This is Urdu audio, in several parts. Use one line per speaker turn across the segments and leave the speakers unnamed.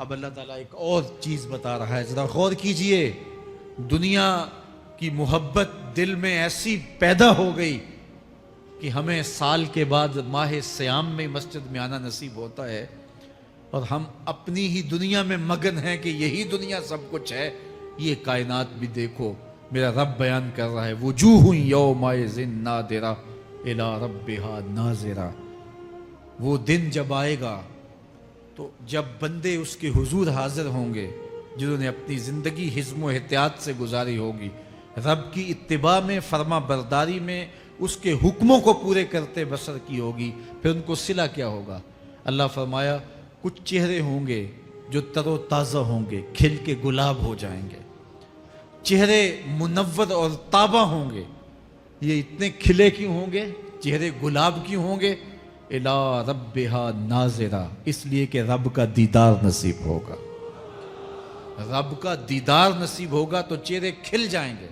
اب اللہ تعالیٰ ایک اور چیز بتا رہا ہے، ذرا غور کیجئے. دنیا کی محبت دل میں ایسی پیدا ہو گئی کہ ہمیں سال کے بعد ماہ سیام میں مسجد میں آنا نصیب ہوتا ہے، اور ہم اپنی ہی دنیا میں مگن ہیں کہ یہی دنیا سب کچھ ہے. یہ کائنات بھی دیکھو، میرا رب بیان کر رہا ہے وجوہ یومئذ ناظرہ الی ربہا ناظرہ. وہ دن جب آئے گا تو جب بندے اس کے حضور حاضر ہوں گے جنہوں نے اپنی زندگی حزم و احتیاط سے گزاری ہوگی، رب کی اتباع میں، فرما برداری میں، اس کے حکموں کو پورے کرتے بسر کی ہوگی، پھر ان کو صلہ کیا ہوگا؟ اللہ فرمایا کچھ چہرے ہوں گے جو تر و تازہ ہوں گے، کھل کے گلاب ہو جائیں گے. چہرے منور اور تابہ ہوں گے. یہ اتنے کھلے کیوں ہوں گے؟ چہرے گلاب کیوں ہوں گے؟ الی ربہا ناظرہ، اس لیے کہ رب کا دیدار نصیب ہوگا. رب کا دیدار نصیب ہوگا تو چہرے کھل جائیں گے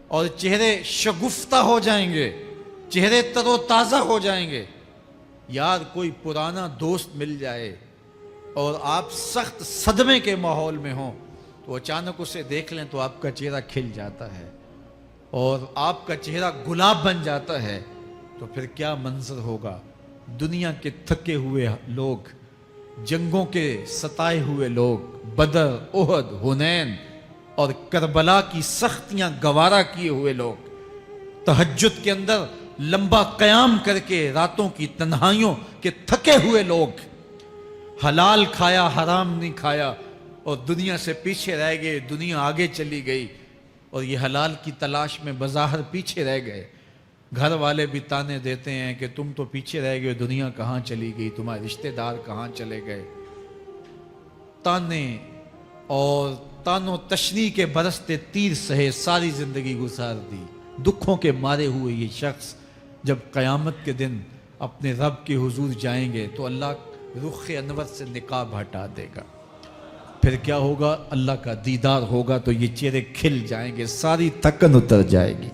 اور چہرے شگفتہ ہو جائیں گے، چہرے تر و تازہ ہو جائیں گے. یار کوئی پرانا دوست مل جائے اور آپ سخت صدمے کے ماحول میں ہوں تو اچانک اسے دیکھ لیں تو آپ کا چہرہ کھل جاتا ہے اور آپ کا چہرہ گلاب بن جاتا ہے، تو پھر کیا منظر ہوگا؟ دنیا کے تھکے ہوئے لوگ، جنگوں کے ستائے ہوئے لوگ، بدر، احد، حنین اور کربلا کی سختیاں گوارا کیے ہوئے لوگ، تہجد کے اندر لمبا قیام کر کے راتوں کی تنہائیوں کے تھکے ہوئے لوگ، حلال کھایا حرام نہیں کھایا اور دنیا سے پیچھے رہ گئے، دنیا آگے چلی گئی اور یہ حلال کی تلاش میں بظاہر پیچھے رہ گئے. گھر والے بھی تانے دیتے ہیں کہ تم تو پیچھے رہ گئے، دنیا کہاں چلی گئی، تمہارے رشتہ دار کہاں چلے گئے. تانے اور تانوں تشنیع کے برستے تیر سہے ساری زندگی گزار دی. دکھوں کے مارے ہوئے یہ شخص جب قیامت کے دن اپنے رب کے حضور جائیں گے تو اللہ رخ انور سے نقاب ہٹا دے گا. پھر کیا ہوگا؟ اللہ کا دیدار ہوگا تو یہ چہرے کھل جائیں گے، ساری تھکن اتر جائے گی،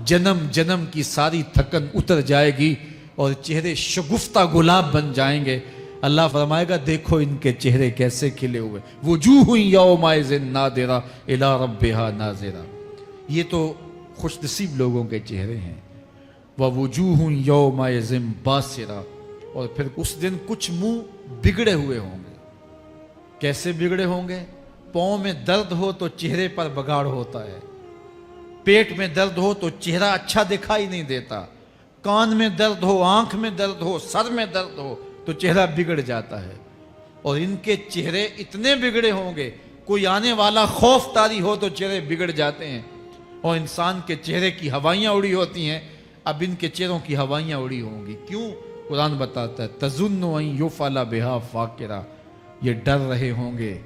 جنم جنم کی ساری تھکن اتر جائے گی اور چہرے شگفتہ گلاب بن جائیں گے. اللہ فرمائے گا دیکھو ان کے چہرے کیسے کھلے ہوئے. وجوہ یومئذ ناظرہ الی ربہا ناظرہ. یہ تو خوش نصیب لوگوں کے چہرے ہیں. ووجوہ یومئذ باسرہ. اور پھر اس دن کچھ منہ بگڑے ہوئے ہوں گے. کیسے بگڑے ہوں گے؟ پاؤں میں درد ہو تو چہرے پر بگاڑ ہوتا ہے، پیٹ میں درد ہو تو چہرہ اچھا دکھائی نہیں دیتا، کان میں درد ہو، آنکھ میں درد ہو، سر میں درد ہو تو چہرہ بگڑ جاتا ہے. اور ان کے چہرے اتنے بگڑے ہوں گے، کوئی آنے والا خوف طاری ہو تو چہرے بگڑ جاتے ہیں. اور انسان کے چہرے کی ہوائیاں اڑی ہوتی ہیں، اب ان کے چہروں کی ہوائیاں اڑی ہوں گی. کیوں؟ قرآن بتاتا ہے تظن ان یفعل بہا فاقرہ. یہ ڈر رہے ہوں گے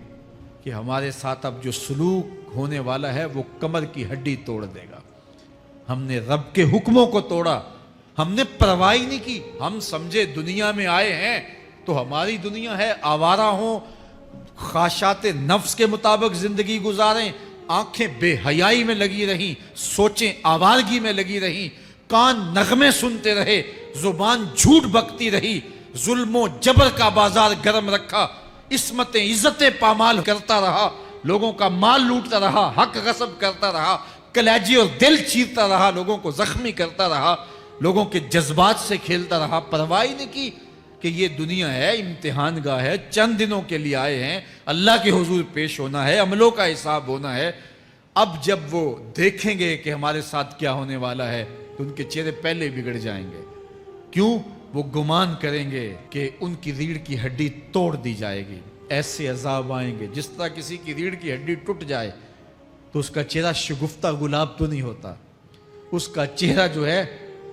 کہ ہمارے ساتھ اب جو سلوک ہونے والا ہے وہ کمر کی ہڈی توڑ دے گا. ہم نے رب کے حکموں کو توڑا، ہم نے پرواہ نہیں کی. ہم سمجھے دنیا میں آئے ہیں تو ہماری دنیا ہے، آوارہ ہوں، خواہشات نفس کے مطابق زندگی گزاریں، آنکھیں بے حیائی میں لگی رہیں، سوچیں آوارگی میں لگی رہیں، کان نغمے سنتے رہے، زبان جھوٹ بکتی رہی، ظلم و جبر کا بازار گرم رکھا، عصمتیں عزتیں پامال کرتا رہا، لوگوں کا مال لوٹتا رہا، حق غصب کرتا رہا، کلیجے اور دل چیرتا رہا، لوگوں کو زخمی کرتا رہا، لوگوں کے جذبات سے کھیلتا رہا. پرواہ نہیں کی کہ یہ دنیا ہے، امتحان گاہ ہے، چند دنوں کے لیے آئے ہیں، اللہ کے حضور پیش ہونا ہے، عملوں کا حساب ہونا ہے. اب جب وہ دیکھیں گے کہ ہمارے ساتھ کیا ہونے والا ہے تو ان کے چہرے پہلے بگڑ جائیں گے. کیوں؟ وہ گمان کریں گے کہ ان کی ریڑھ کی ہڈی توڑ دی جائے گی. ایسے عذاب آئیں گے جس طرح کسی کی ریڑھ کی ہڈی ٹوٹ جائے تو اس کا چہرہ شگفتہ گلاب تو نہیں ہوتا، اس کا چہرہ جو ہے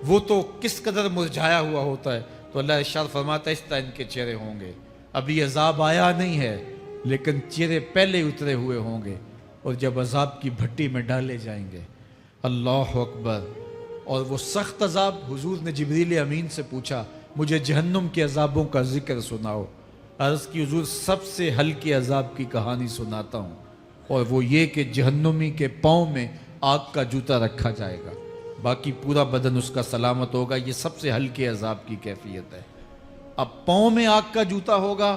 وہ تو کس قدر مرجھایا ہوا ہوتا ہے. تو اللہ ارشاد فرماتا ہے اس طرح ان کے چہرے ہوں گے. ابھی عذاب آیا نہیں ہے لیکن چہرے پہلے اترے ہوئے ہوں گے اور جب عذاب کی بھٹی میں ڈالے جائیں گے. اللہ اکبر. اور وہ سخت عذاب، حضور نے جبریل امین سے پوچھا مجھے جہنم کے عذابوں کا ذکر سناؤ. عرض کی حضور سب سے ہلکے عذاب کی کہانی سناتا ہوں، اور وہ یہ کہ جہنمی کے پاؤں میں آگ کا جوتا رکھا جائے گا، باقی پورا بدن اس کا سلامت ہوگا. یہ سب سے ہلکے عذاب کی کیفیت ہے. اب پاؤں میں آگ کا جوتا ہوگا،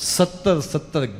70-70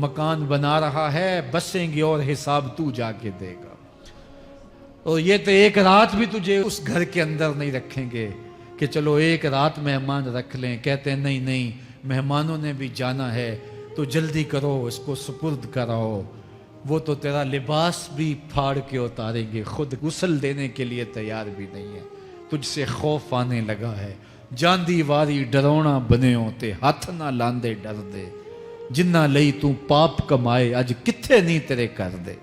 مکان بنا رہا ہے، بسیں گے اور حساب تو جا کے دے گا۔ اور یہ تو ایک رات بھی تجھے اس گھر کے اندر نہیں رکھیں گے کہ چلو ایک رات مہمان رکھ لیں، کہتے ہیں نہیں نہیں مہمانوں نے بھی جانا ہے تو جلدی کرو، اس کو سپرد کراؤ۔ وہ تو تیرا لباس بھی پھاڑ کے اتاریں گے، خود غسل دینے کے لیے تیار بھی نہیں ہے، تجھ سے خوف آنے لگا ہے۔ جاندی واری ڈرونا بنے ہوتے، ہاتھ نہ لاندے ڈر دے، جنہ لئی تو پاپ کمائے اج کتھے نہیں تیرے کر دے۔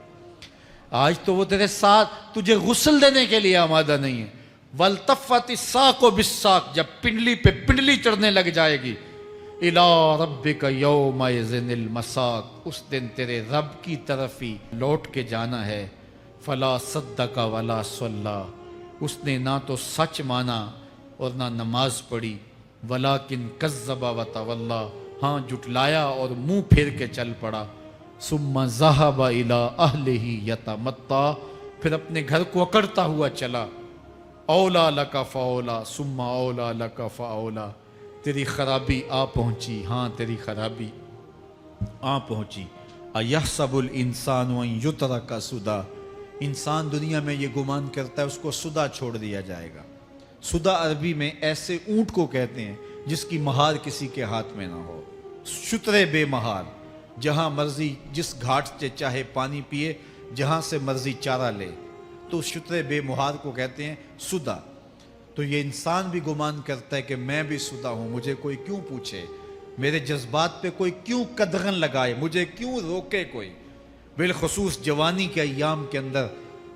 آج تو وہ تیرے ساتھ تجھے غسل دینے کے لیے آمادہ نہیں ہے۔ وَالْتَفَّتِ السَّاقُ بِالسَّاقِ، جب پنڈلی پہ پنڈلی چڑھنے لگ جائے گی، إِلَىٰ رَبِّكَ يَوْمَئِذٍ الْمَسَاقُ، اس دن تیرے رب کی طرف ہی لوٹ کے جانا ہے۔ فَلَا صَدَّقَ وَلَا صَلَّىٰ، اس نے نہ تو سچ مانا اور نہ نماز پڑھی۔ وَلَٰكِنْ كَذَّبَ وَتَوَلَّىٰ، ہاں جھٹلایا اور منہ پھیر کے چل پڑا۔ ثُمَّ ذَهَبَ إِلَىٰ أَهْلِهِ يَتَمَطَّىٰ، پھر اپنے گھر کو اکڑتا ہوا چلا۔ اولا لک فاولا ثم اولا لک فاولا، تیری خرابی آ پہنچی، ہاں تیری خرابی آ پہنچی۔ ایحسب الانسان ان یترک سدی، انسان دنیا میں یہ گمان کرتا ہے اس کو سدا چھوڑ دیا جائے گا۔ سدا عربی میں ایسے اونٹ کو کہتے ہیں جس کی مہار کسی کے ہاتھ میں نہ ہو، شترے بے مہار، جہاں مرضی جس گھاٹ سے چاہے پانی پیے، جہاں سے مرضی چارہ لے، تو شترے بے مہار کو کہتے ہیں سدا۔ تو یہ انسان بھی گمان کرتا ہے کہ میں بھی سدا ہوں، مجھے کوئی کیوں پوچھے، میرے جذبات پہ کوئی کیوں قدغن لگائے، مجھے کیوں روکے کوئی۔ بالخصوص جوانی کے ایام کے اندر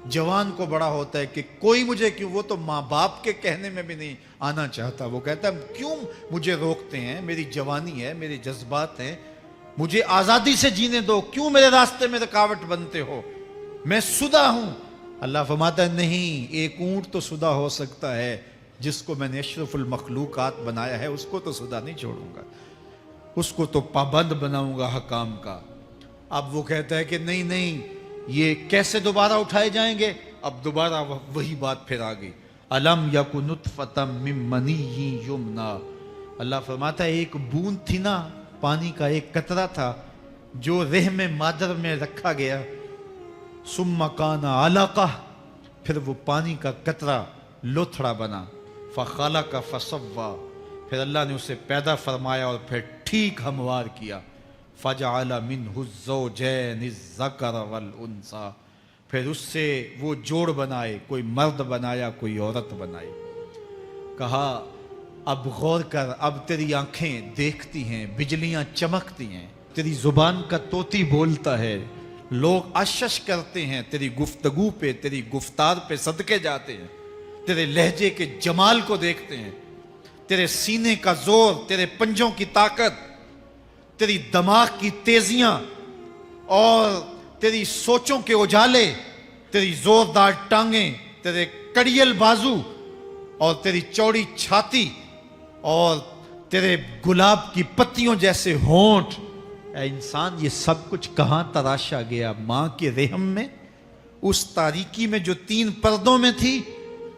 جوان کو بڑا ہوتا ہے کہ کوئی مجھے کیوں، وہ تو ماں باپ کے کہنے میں بھی نہیں آنا چاہتا، وہ کہتا ہے کیوں مجھے روکتے ہیں، میری جوانی ہے، میرے جذبات ہیں، مجھے آزادی سے جینے دو، کیوں میرے راستے میں رکاوٹ بنتے ہو، میں سدا ہوں۔ اللہ فرماتا ہے نہیں، ایک اونٹ تو سدا ہو سکتا ہے، جس کو میں نے اشرف المخلوقات بنایا ہے اس کو تو سدا نہیں چھوڑوں گا، اس کو تو پابند بناؤں گا حکام کا۔ اب وہ کہتا ہے کہ نہیں نہیں، یہ کیسے دوبارہ اٹھائے جائیں گے؟ اب دوبارہ وہی بات پھر آ گئی، الم یک نطفۃ من منی یمنی، اللہ فرماتا ہے ایک بوند تھی نا، پانی کا ایک قطرہ تھا جو رحم مادر میں رکھا گیا، ثم کان علقہ، پھر وہ پانی کا قطرہ لوتھڑا بنا، فخلق فسوی، پھر اللہ نے اسے پیدا فرمایا اور پھر ٹھیک ہموار کیا، فجعل منہ الزوجین الذکر والانثی، پھر اس سے وہ جوڑ بنائے، کوئی مرد بنایا کوئی عورت بنائی۔ کہا اب غور کر، اب تیری آنکھیں دیکھتی ہیں، بجلیاں چمکتی ہیں، تیری زبان کا طوطی بولتا ہے، لوگ اشش کرتے ہیں تیری گفتگو پہ، تیری گفتار پہ صدقے جاتے ہیں، تیرے لہجے کے جمال کو دیکھتے ہیں، تیرے سینے کا زور، تیرے پنجوں کی طاقت، تیری دماغ کی تیزیاں اور تیری سوچوں کے اجالے، تیری زوردار ٹانگیں، تیرے کڑیل بازو اور تیری چوڑی چھاتی اور تیرے گلاب کی پتیوں جیسے ہونٹ، اے انسان یہ سب کچھ کہاں تراشا گیا؟ ماں کے رحم میں، اس تاریکی میں جو 3 پردوں میں تھی،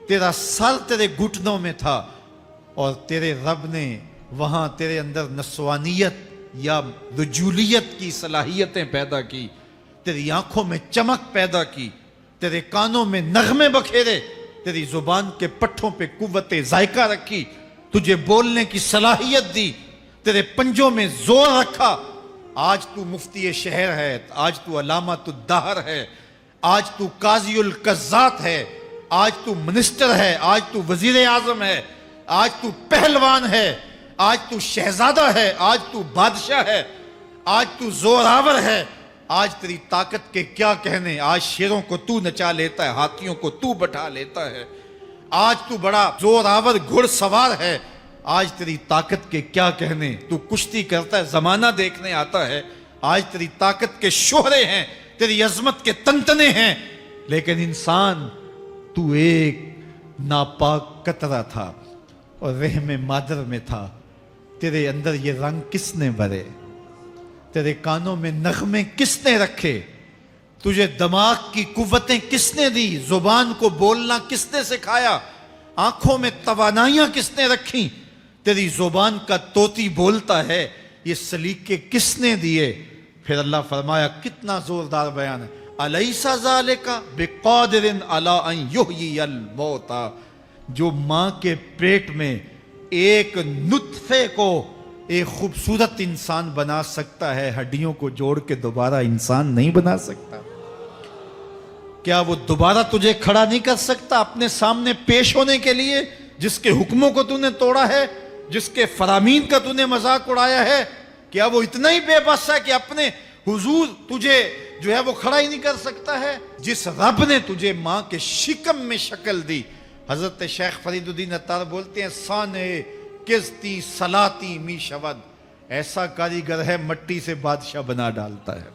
تیرا سر تیرے گھٹنوں میں تھا، اور تیرے رب نے وہاں تیرے اندر نسوانیت یا رجولیت کی صلاحیتیں پیدا کی، تیری آنکھوں میں چمک پیدا کی، تیرے کانوں میں نغمے بکھیرے، تیری زبان کے پٹھوں پہ قوت ذائقہ رکھی، تجھے بولنے کی صلاحیت دی، تیرے پنجوں میں زور رکھا۔ آج تو مفتی شہر ہے، آج تو علامۃ الدہر ہے، آج تو قاضی القضات ہے، آج تو منسٹر ہے، آج تو وزیر اعظم ہے، آج تو پہلوان ہے، آج تو شہزادہ ہے، آج تو بادشاہ ہے، آج تو زوراور ہے، آج تیری طاقت کے کیا کہنے، آج شیروں کو تو نچا لیتا ہے، ہاتھیوں کو تو بٹھا لیتا ہے، آج تو بڑا زوراور گھڑ سوار ہے، آج تیری طاقت کے کیا کہنے، تو کشتی کرتا ہے، زمانہ دیکھنے آتا ہے، آج تیری طاقت کے شوہرے ہیں، تیری عظمت کے تنتنے ہیں، لیکن انسان تو ایک ناپاک قطرہ تھا اور رحم مادر میں تھا، تیرے اندر یہ رنگ کس نے بھرے، تیرے کانوں میں نغمے کس نے رکھے، تجھے دماغ کی قوتیں کس نے دی، زبان کو بولنا کس نے سکھایا، آنکھوں میں توانائیاں کس نے رکھیں، تیری زبان کا طوطی بولتا ہے، یہ سلیقے کس نے دیے، پھر اللہ فرمایا کتنا زوردار بیان ہے، الیس ذالک بقادر علی ان یحیی الموتى، جو ماں کے پیٹ میں ایک نطفے کو ایک خوبصورت انسان بنا سکتا ہے، ہڈیوں کو جوڑ کے دوبارہ انسان نہیں بنا سکتا؟ کیا وہ دوبارہ تجھے کھڑا نہیں کر سکتا اپنے سامنے پیش ہونے کے لیے، جس کے حکموں کو تو نے توڑا ہے، جس کے فرامین کا تو نے مذاق اڑایا ہے؟ کیا وہ اتنا ہی بے بس ہے کہ اپنے حضور تجھے جو ہے وہ کھڑا ہی نہیں کر سکتا ہے؟ جس رب نے تجھے ماں کے شکم میں شکل دی، حضرت شیخ فرید الدین عطار بولتے ہیں سانے کزتی سلاتی می شود، ایسا کاریگر ہے مٹی سے بادشاہ بنا ڈالتا ہے۔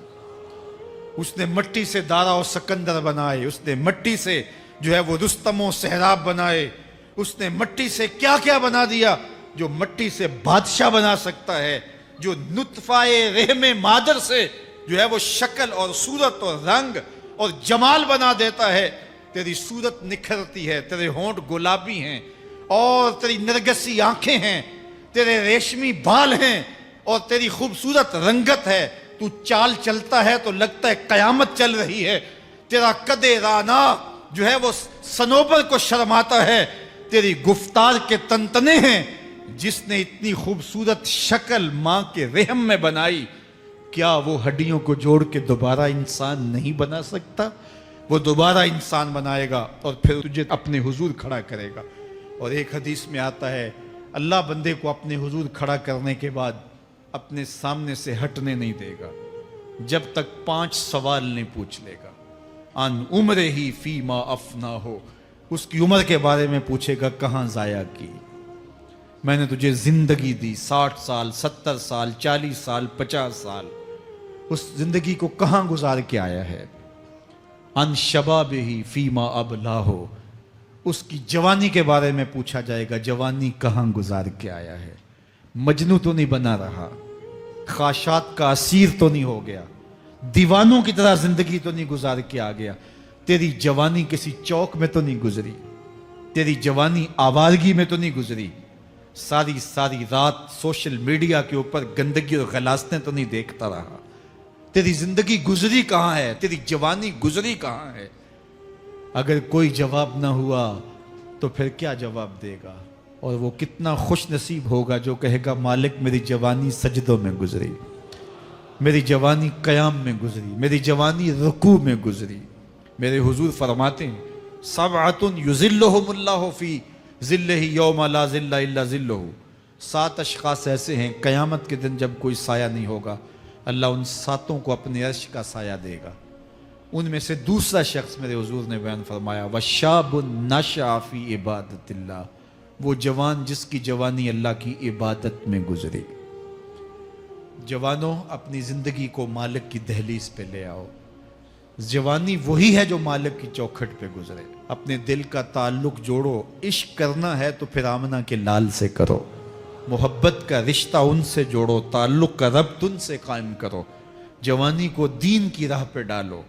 اس نے مٹی سے دارا و سکندر بنائے، اس نے مٹی سے جو ہے وہ رستم و سہراب بنائے، اس نے مٹی سے کیا کیا بنا دیا، جو مٹی سے بادشاہ بنا سکتا ہے، جو نطفہ رحم مادر سے جو ہے وہ شکل اور صورت اور رنگ اور جمال بنا دیتا ہے۔ تیری صورت نکھرتی ہے، تیرے ہونٹ گلابی ہیں اور تیری نرگسی آنکھیں ہیں، تیرے ریشمی بال ہیں اور تیری خوبصورت رنگت ہے، تو چال چلتا ہے تو لگتا ہے قیامت چل رہی ہے، تیرا قد رانا جو ہے وہ صنوبر کو شرماتا ہے، تیری گفتار کے تنتنے ہیں۔ جس نے اتنی خوبصورت شکل ماں کے رحم میں بنائی، کیا وہ ہڈیوں کو جوڑ کے دوبارہ انسان نہیں بنا سکتا؟ وہ دوبارہ انسان بنائے گا اور پھر تجھے اپنے حضور کھڑا کرے گا۔ اور ایک حدیث میں آتا ہے اللہ بندے کو اپنے حضور کھڑا کرنے کے بعد اپنے سامنے سے ہٹنے نہیں دے گا جب تک 5 سوال نہیں پوچھ لے گا۔ ان عمر ہی فیما افنا ہو، اس کی عمر کے بارے میں پوچھے گا کہاں ضائع کی، میں نے تجھے زندگی دی 60 سال 70 سال 40 سال 50 سال، اس زندگی کو کہاں گزار کے آیا ہے۔ ان شباب ہی فیما ابلا ہو، اس کی جوانی کے بارے میں پوچھا جائے گا جوانی کہاں گزار کے آیا ہے، مجنوں تو نہیں بنا رہا، خواہشات کا اسیر تو نہیں ہو گیا، دیوانوں کی طرح زندگی تو نہیں گزار کے آ گیا، تیری جوانی کسی چوک میں تو نہیں گزری، تیری جوانی آوارگی میں تو نہیں گزری، ساری رات سوشل میڈیا کے اوپر گندگی اور غلاظتیں تو نہیں دیکھتا رہا، تیری زندگی گزری کہاں ہے، تیری جوانی گزری کہاں ہے؟ اگر کوئی جواب نہ ہوا تو پھر کیا جواب دے گا؟ اور وہ کتنا خوش نصیب ہوگا جو کہے گا مالک میری جوانی سجدوں میں گزری، میری جوانی قیام میں گزری، میری جوانی رکوع میں گزری۔ میرے حضور فرماتے ہیں سبعۃ یظلھم اللہ فی ظلہ یوم لا ظل الا ظلہ، 7 اشخاص ایسے ہیں قیامت کے دن جب کوئی سایہ نہیں ہوگا، اللہ ان 7 کو اپنے عرش کا سایہ دے گا۔ ان میں سے دوسرا شخص میرے حضور نے بیان فرمایا وشاب نشأ فی عبادت اللہ، وہ جوان جس کی جوانی اللہ کی عبادت میں گزری۔ جوانوں اپنی زندگی کو مالک کی دہلیز پہ لے آؤ، جوانی وہی ہے جو مالک کی چوکھٹ پہ گزرے۔ اپنے دل کا تعلق جوڑو، عشق کرنا ہے تو پھر آمنہ کے لال سے کرو، محبت کا رشتہ ان سے جوڑو، تعلق کا ربط ان سے قائم کرو، جوانی کو دین کی راہ پہ ڈالو۔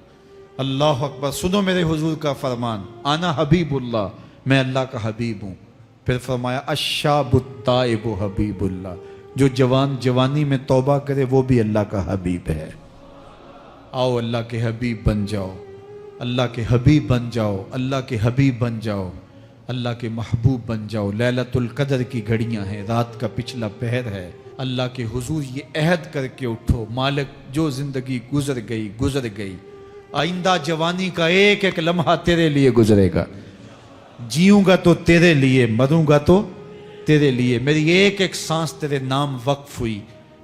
اللہ اکبر، سنو میرے حضور کا فرمان، انا حبیب اللہ، میں اللہ کا حبیب ہوں۔ پھر فرمایا الشاب التائب حبیب اللہ، جو جوان جوانی میں توبہ کرے وہ بھی اللہ کا حبیب ہے۔ آؤ اللہ کے حبیب بن جاؤ، اللہ کے حبیب بن جاؤ، اللہ کے حبیب بن جاؤ، اللہ کے محبوب بن جاؤ۔ لیلۃ القدر کی گھڑیاں ہیں، رات کا پچھلا پہر ہے، اللہ کے حضور یہ عہد کر کے اٹھو مالک جو زندگی گزر گئی، آئندہ جوانی کا ایک ایک لمحہ تیرے لیے گزرے گا، جیوں گا تو تیرے لیے، مروں گا تو تیرے لیے، میری ایک ایک سانس تیرے نام وقف ہوئی،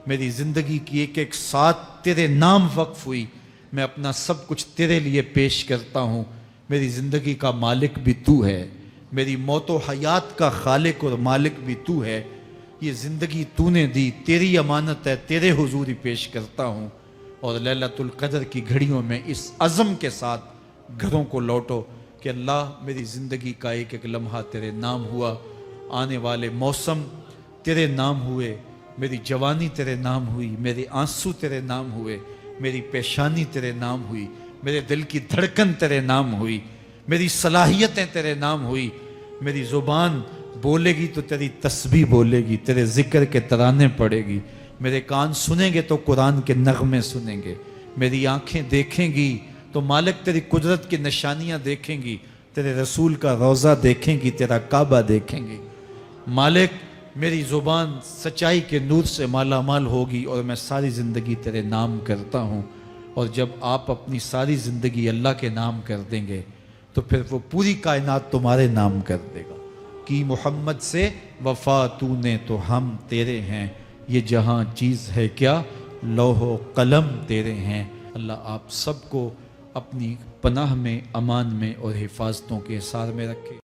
میری زندگی کی ایک ایک ساتھ تیرے نام وقف ہوئی، میں اپنا سب کچھ تیرے لیے پیش کرتا ہوں۔ میری زندگی کا مالک بھی تو ہے، میری موت و حیات کا خالق اور مالک بھی تو ہے، یہ زندگی تو نے دی، تیری امانت ہے، تیرے حضور ہی پیش کرتا ہوں۔ اور لیلۃ القدر کی گھڑیوں میں اس عزم کے ساتھ گھروں کو لوٹو کہ اللہ میری زندگی کا ایک ایک لمحہ تیرے نام ہوا، آنے والے موسم تیرے نام ہوئے، میری جوانی تیرے نام ہوئی، میرے آنسو تیرے نام ہوئے، میری پیشانی تیرے نام ہوئی، میرے دل کی دھڑکن تیرے نام ہوئی، میری صلاحیتیں تیرے نام ہوئی، میری زبان بولے گی تو تیری تسبیح بولے گی، تیرے ذکر کے ترانے پڑے گی، میرے کان سنیں گے تو قرآن کے نغمے سنیں گے، میری آنکھیں دیکھیں گی تو مالک تیری قدرت کی نشانیاں دیکھیں گی، تیرے رسول کا روضہ دیکھیں گی، تیرا کعبہ دیکھیں گی۔ مالک میری زبان سچائی کے نور سے مالا مال ہوگی اور میں ساری زندگی تیرے نام کرتا ہوں، اور جب آپ اپنی ساری زندگی اللہ کے نام کر دیں گے تو پھر وہ پوری کائنات تمہارے نام کر دے گا۔ کی محمد سے وفا تو نے تو ہم تیرے ہیں، یہ جہاں چیز ہے کیا لوح و قلم تیرے ہیں۔ اللہ آپ سب کو اپنی پناہ میں، امان میں اور حفاظتوں کے حصار میں رکھے۔